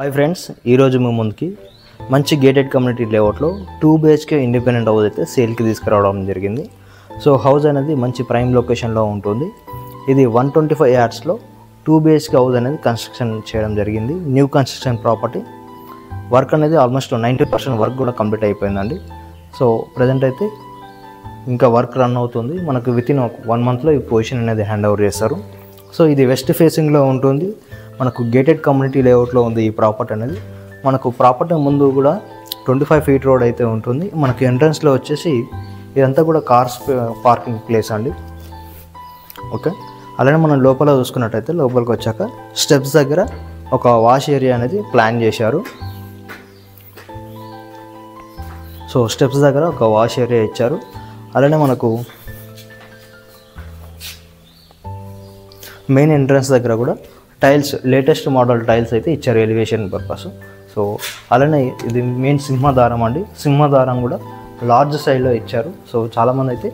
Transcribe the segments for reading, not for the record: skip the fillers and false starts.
Hi friends, ఈరోజు మీ ముందుకి మంచి గేటెడ్ కమ్యూనిటీ లేఅవుట్లో 2 BHK ఇండిపెండెంట్ హౌస్ అయితే సేల్కి తీసుకురావడం జరిగింది. సో హౌస్ అనేది మంచి ప్రైమ్ లొకేషన్లో ఉంటుంది. ఇది 125 యార్డ్స్లో 2 BHK హౌస్ అనేది కన్స్ట్రక్షన్ చేయడం జరిగింది. New construction property. వర్క్ అనేది ఆల్మోస్ట్ 90% వర్క్ కూడా కంప్లీట్ అయిపోయిందండి. సో ప్రజెంట్ అయితే ఇంకా వర్క్ రన్ అవుతుంది. మనకు వితిన్ 1 మంత్లో ఈ పొజిషన్ అనేది హ్యాండ్ ఓవర్ చేస్తారు. సో ఇది వెస్ట్ ఫేసింగ్లో ఉంటుంది. మనకు గేటెడ్ కమ్యూనిటీ లేఅవుట్లో ఉంది ఈ ప్రాపర్టీ అనేది. మనకు ప్రాపర్టీ ముందు కూడా 25 ఫీట్ రోడ్ అయితే ఉంటుంది. మనకు ఎంట్రన్స్లో వచ్చేసి ఇదంతా కూడా కార్స్ పార్కింగ్ ప్లేస్ అండి. ఓకే, అలానే మనం లోపల చూసుకున్నట్టయితే లోపలికి వచ్చాక స్టెప్స్ దగ్గర ఒక వాష్ ఏరియా అనేది ప్లాన్ చేశారు. సో స్టెప్స్ దగ్గర ఒక వాష్ ఏరియా ఇచ్చారు. అలానే మనకు మెయిన్ ఎంట్రన్స్ దగ్గర కూడా టైల్స్, లేటెస్ట్ మోడల్ టైల్స్ అయితే ఇచ్చారు ఎలివేషన్ పర్పస్. సో అలానే ఇది మెయిన్ సింహదారం అండి. సింహదారం కూడా లార్జ్ సైజ్లో ఇచ్చారు. సో చాలామంది అయితే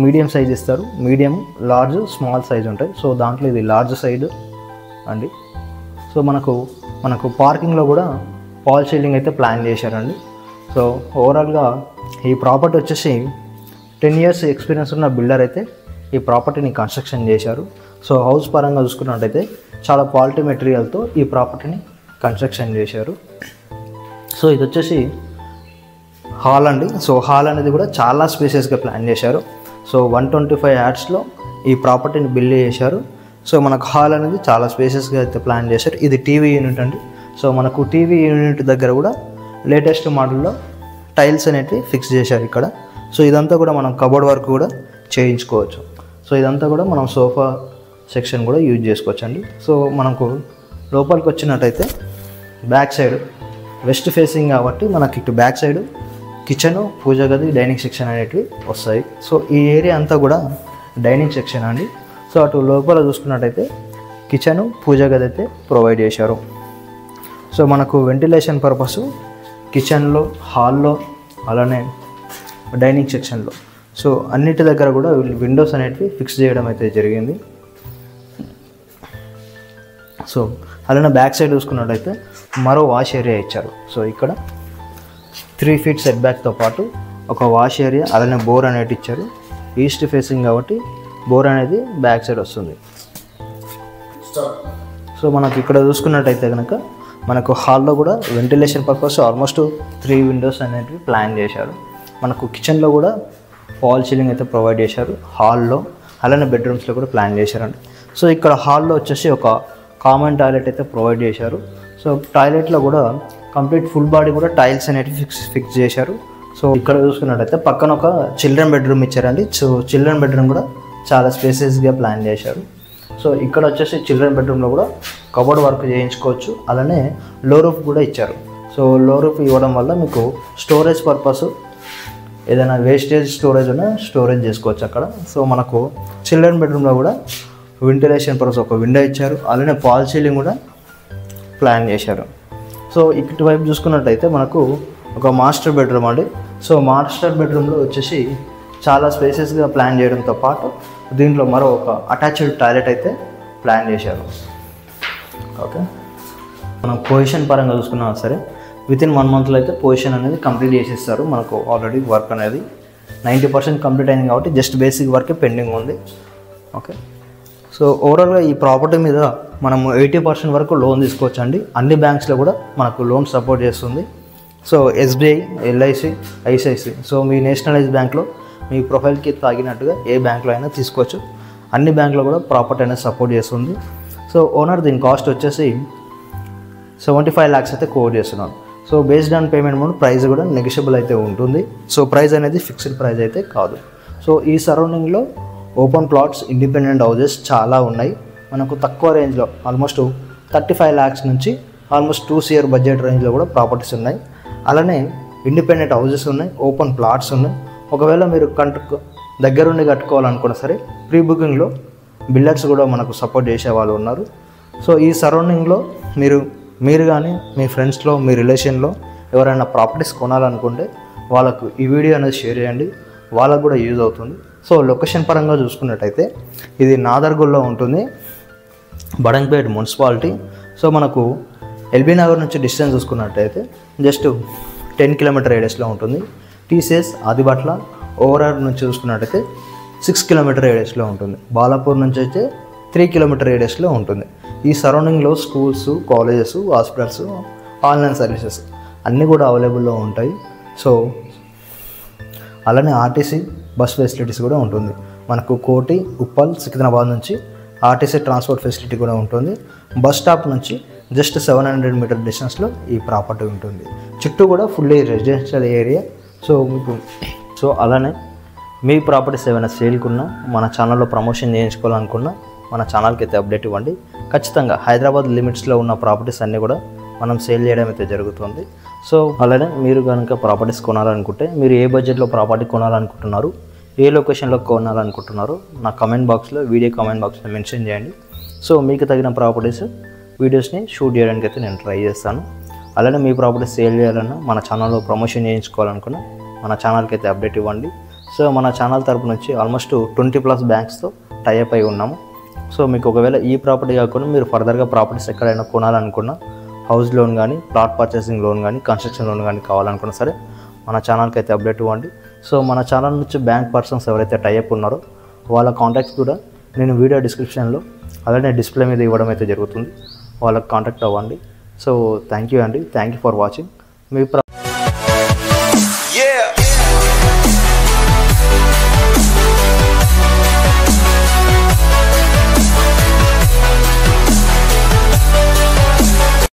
మీడియం సైజ్ ఇస్తారు. మీడియం, లార్జ్, స్మాల్ సైజ్ ఉంటాయి. సో దాంట్లో ఇది లార్జ్ సైజ్ అండి. సో మనకు పార్కింగ్లో కూడా ఫాల్ సీలింగ్ అయితే ప్లాన్ చేశారండి. సో ఓవరాల్గా ఈ ప్రాపర్టీ వచ్చేసి 10 years ఎక్స్పీరియన్స్ ఉన్న బిల్డర్ అయితే ఈ ప్రాపర్టీని కన్స్ట్రక్షన్ చేశారు. సో హౌస్ పరంగా చూసుకున్నట్టయితే చాలా క్వాలిటీ మెటీరియల్తో ఈ ప్రాపర్టీని కన్స్ట్రక్షన్ చేశారు. సో ఇది వచ్చేసి హాల్ అండి. సో హాల్ అనేది కూడా చాలా స్పేసెస్గా ప్లాన్ చేశారు. సో 125 యార్డ్స్లో ఈ ప్రాపర్టీని బిల్డ్ చేశారు. సో మనకు హాల్ అనేది చాలా స్పేసెస్గా అయితే ప్లాన్ చేశారు. ఇది టీవీ యూనిట్ అండి. సో మనకు టీవీ యూనిట్ దగ్గర కూడా లేటెస్ట్ మోడల్లో టైల్స్ అనేవి ఫిక్స్ చేశారు ఇక్కడ. సో ఇదంతా కూడా మనం కబోర్డ్ వర్క్ కూడా చేయించుకోవచ్చు. సో ఇదంతా కూడా మనం సోఫా సెక్షన్ కూడా యూజ్ చేసుకోవచ్చు అండి. సో మనకు లోపలికి వచ్చినట్టయితే బ్యాక్ సైడ్ వెస్ట్ ఫేసింగ్ కాబట్టి మనకి ఇటు బ్యాక్ సైడ్ కిచెన్, పూజ గది, డైనింగ్ సెక్షన్ అనేటివి వస్తాయి. సో ఈ ఏరియా అంతా కూడా డైనింగ్ సెక్షన్ అండి. సో అటు లోపల చూసుకున్నట్టయితే కిచెన్, పూజ గది అయితే ప్రొవైడ్ చేశారు. సో మనకు వెంటిలేషన్ పర్పస్ కిచెన్లో, హాల్లో, అలానే డైనింగ్ సెక్షన్లో సో అన్నిటి దగ్గర కూడా విండోస్ అనేటివి ఫిక్స్ చేయడం అయితే జరిగింది. సో అలానే బ్యాక్ సైడ్ చూసుకున్నట్టయితే మరో వాష్ ఏరియా ఇచ్చారు. సో ఇక్కడ 3 feet సెట్ బ్యాక్తో పాటు ఒక వాష్ ఏరియా, అలానే బోర్ అనేది ఇచ్చారు. ఈస్ట్ ఫేసింగ్ కాబట్టి బోర్ అనేది బ్యాక్ సైడ్ వస్తుంది. సో మనకు ఇక్కడ చూసుకున్నట్టయితే కనుక మనకు హాల్లో కూడా వెంటిలేషన్ పర్పస్ ఆల్మోస్ట్ 3 windows అనేటివి ప్లాన్ చేశారు. మనకు కిచెన్లో కూడా ఫాల్ సీలింగ్ అయితే ప్రొవైడ్ చేశారు. హాల్లో అలానే బెడ్రూమ్స్లో కూడా ప్లాన్ చేశారండి. సో ఇక్కడ హాల్లో వచ్చేసి ఒక కామన్ టాయిలెట్ అయితే ప్రొవైడ్ చేశారు. సో టాయిలెట్లో కూడా కంప్లీట్ ఫుల్ బాడీ కూడా టైల్స్ అనేవి ఫిక్స్ చేశారు. సో ఇక్కడ చూసుకున్నట్టయితే పక్కన ఒక చిల్డ్రన్ బెడ్రూమ్ ఇచ్చారండి. సో చిల్డ్రన్ బెడ్రూమ్ కూడా చాలా స్పేసెస్గా ప్లాన్ చేశారు. సో ఇక్కడ వచ్చేసి చిల్డ్రన్ బెడ్రూమ్లో కూడా కబోర్డ్ వర్క్ చేయించుకోవచ్చు. అలానే లో రూఫ్ కూడా ఇచ్చారు. సో లో రూఫ్ ఇవ్వడం వల్ల మీకు స్టోరేజ్ పర్పస్ ఏదైనా వేస్టేజ్ స్టోరేజ్ ఉన్నా స్టోరేజ్ చేసుకోవచ్చు అక్కడ. సో మనకు చిల్డ్రన్ బెడ్రూమ్లో కూడా వెంటిలేషన్ పర్పస్ ఒక విండో ఇచ్చారు. అలానే ఫాల్ సీలింగ్ కూడా ప్లాన్ చేశారు. సో ఇటువైపు చూసుకున్నట్టయితే మనకు ఒక మాస్టర్ బెడ్రూమ్ అండి. సో మాస్టర్ బెడ్రూమ్లో వచ్చేసి చాలా స్పేసెస్గా ప్లాన్ చేయడంతో పాటు దీంట్లో మరో ఒక అటాచ్డ్ టాయిలెట్ అయితే ప్లాన్ చేశారు. ఓకే, మనం పొజిషన్ పరంగా చూసుకున్నా సరే వితిన్ 1 monthలో అయితే పొజిషన్ అనేది కంప్లీట్ చేసేస్తారు. మనకు ఆల్రెడీ వర్క్ అనేది 90% కంప్లీట్ అయింది కాబట్టి జస్ట్ బేసిక్ వర్కే పెండింగ్ ఉంది. ఓకే, సో ఓవరాల్గా ఈ ప్రాపర్టీ మీద మనము 80% వరకు లోన్ తీసుకోవచ్చు అండి. అన్ని బ్యాంక్స్లో కూడా మనకు లోన్ సపోర్ట్ చేస్తుంది. So SBI, LIC, ICICI, so మీ నేషనలైజ్ బ్యాంక్లో మీ ప్రొఫైల్కి తాగినట్టుగా ఏ బ్యాంక్లో అయినా తీసుకోవచ్చు. అన్ని బ్యాంక్లో కూడా ప్రాపర్టీ అనేది సపోర్ట్ చేస్తుంది. సో ఓనర్ దీని కాస్ట్ వచ్చేసి 75 lakhs అయితే కోట్ చేస్తున్నాను. So based on payment mode price కూడా నెగోషియబుల్ అయితే ఉంటుంది. సో ప్రైస్ అనేది ఫిక్స్డ్ ప్రైస్ అయితే కాదు. సో ఈ సరౌండింగ్లో ఓపెన్ ప్లాట్స్, ఇండిపెండెంట్ హౌజెస్ చాలా ఉన్నాయి. మనకు తక్కువ రేంజ్లో ఆల్మోస్ట్ 35 lakhs నుంచి ఆల్మోస్ట్ 2 crore బడ్జెట్ రేంజ్లో కూడా ప్రాపర్టీస్ ఉన్నాయి. అలానే ఇండిపెండెంట్ హౌజెస్ ఉన్నాయి, ఓపెన్ ప్లాట్స్ ఉన్నాయి. ఒకవేళ మీరు దగ్గరుండి కట్టుకోవాలనుకున్నా సరే ప్రీ బుకింగ్లో బిల్డర్స్ కూడా మనకు సపోర్ట్ చేసే వాళ్ళు ఉన్నారు. సో ఈ సరౌండింగ్లో మీరు కానీ మీ ఫ్రెండ్స్లో, మీ రిలేషన్లో ఎవరైనా ప్రాపర్టీస్ కొనాలనుకుంటే వాళ్ళకు ఈ వీడియో అనేది షేర్ చేయండి. వాళ్ళకు కూడా యూజ్ అవుతుంది. సో లొకేషన్ పరంగా చూసుకున్నట్టయితే ఇది నాదర్గూల్లో ఉంటుంది, బడంగ్పేట్ మున్సిపాలిటీ. సో మనకు ఎల్బీ నగర్ నుంచి డిస్టెన్స్ చూసుకున్నట్టయితే జస్ట్ 10 కిలోమీటర్ రేడియస్లో ఉంటుంది. టీసీఎస్ ఆదిబట్ల ఓవరాల్ నుంచి చూసుకున్నట్టయితే 6 కిలోమీటర్ రేడియస్లో ఉంటుంది. బాలాపూర్ నుంచి అయితే 3 కిలోమీటర్ రేడియస్లో ఉంటుంది. ఈ సరౌండింగ్లో schools, colleges, hospitals, online services అన్నీ కూడా అవైలబుల్లో ఉంటాయి. సో అలానే ఆర్టీసీ బస్ ఫెసిలిటీస్ కూడా ఉంటుంది. మనకు కోటి, ఉప్పల్, సికింద్రాబాద్ నుంచి ఆర్టీసీ ట్రాన్స్పోర్ట్ ఫెసిలిటీ కూడా ఉంటుంది. బస్ స్టాప్ నుంచి జస్ట్ 700 మీటర్ డిస్టెన్స్లో ఈ ప్రాపర్టీ ఉంటుంది. చుట్టూ కూడా ఫుల్లీ రెసిడెన్షియల్ ఏరియా. సో అలానే మీ ప్రాపర్టీస్ ఏమైనా సేల్కున్నా, మన ఛానల్లో ప్రమోషన్ చేయించుకోవాలనుకున్నా మన ఛానల్కి అయితే అప్డేట్ ఇవ్వండి. ఖచ్చితంగా హైదరాబాద్ లిమిట్స్లో ఉన్న ప్రాపర్టీస్ అన్నీ కూడా మనం సేల్ చేయడం అయితే జరుగుతుంది. సో అలానే మీరు కనుక ప్రాపర్టీస్ కొనాలనుకుంటే, మీరు ఏ బడ్జెట్లో ప్రాపర్టీ కొనాలనుకుంటున్నారు, ఏ లొకేషన్లో కొనాలనుకుంటున్నారు, నా కమెంట్ బాక్స్లో, వీడియో కమెంట్ బాక్స్లో మెన్షన్ చేయండి. సో మీకు తగిన ప్రాపర్టీస్ వీడియోస్ని షూట్ చేయడానికి అయితే నేను ట్రై చేస్తాను. అలానే మీ ప్రాపర్టీస్ సేల్ చేయాలన్నా, మన ఛానల్లో ప్రమోషన్ చేయించుకోవాలనుకున్నా మన ఛానల్కి అయితే అప్డేట్ ఇవ్వండి. సో మన ఛానల్ తరపు నుంచి ఆల్మోస్ట్ 20+ బ్యాంక్స్తో టైఅప్ అయి ఉన్నాము. సో మీకు ఒకవేళ ఈ ప్రాపర్టీ కాకుండా మీరు ఫర్దర్గా ప్రాపర్టీస్ ఎక్కడైనా కొనాలనుకున్నా, హౌస్ లోన్ కానీ, ప్లాట్ పర్చేసింగ్ లోన్ కానీ, కన్స్ట్రక్షన్ లోన్ కానీ కావాలనుకున్నా సరే మన ఛానల్కి అయితే అప్డేట్ ఇవ్వండి. సో మన ఛానల్ నుంచి బ్యాంక్ పర్సన్స్ ఎవరైతే టైఅప్ ఉన్నారో వాళ్ళ కాంటాక్ట్స్ కూడా నేను వీడియో డిస్క్రిప్షన్లో అలానే డిస్ప్లే మీద ఇవ్వడం అయితే జరుగుతుంది. వాళ్ళకి కాంటాక్ట్ అవ్వండి. సో థ్యాంక్ యూ అండి. Thank you for watching. Me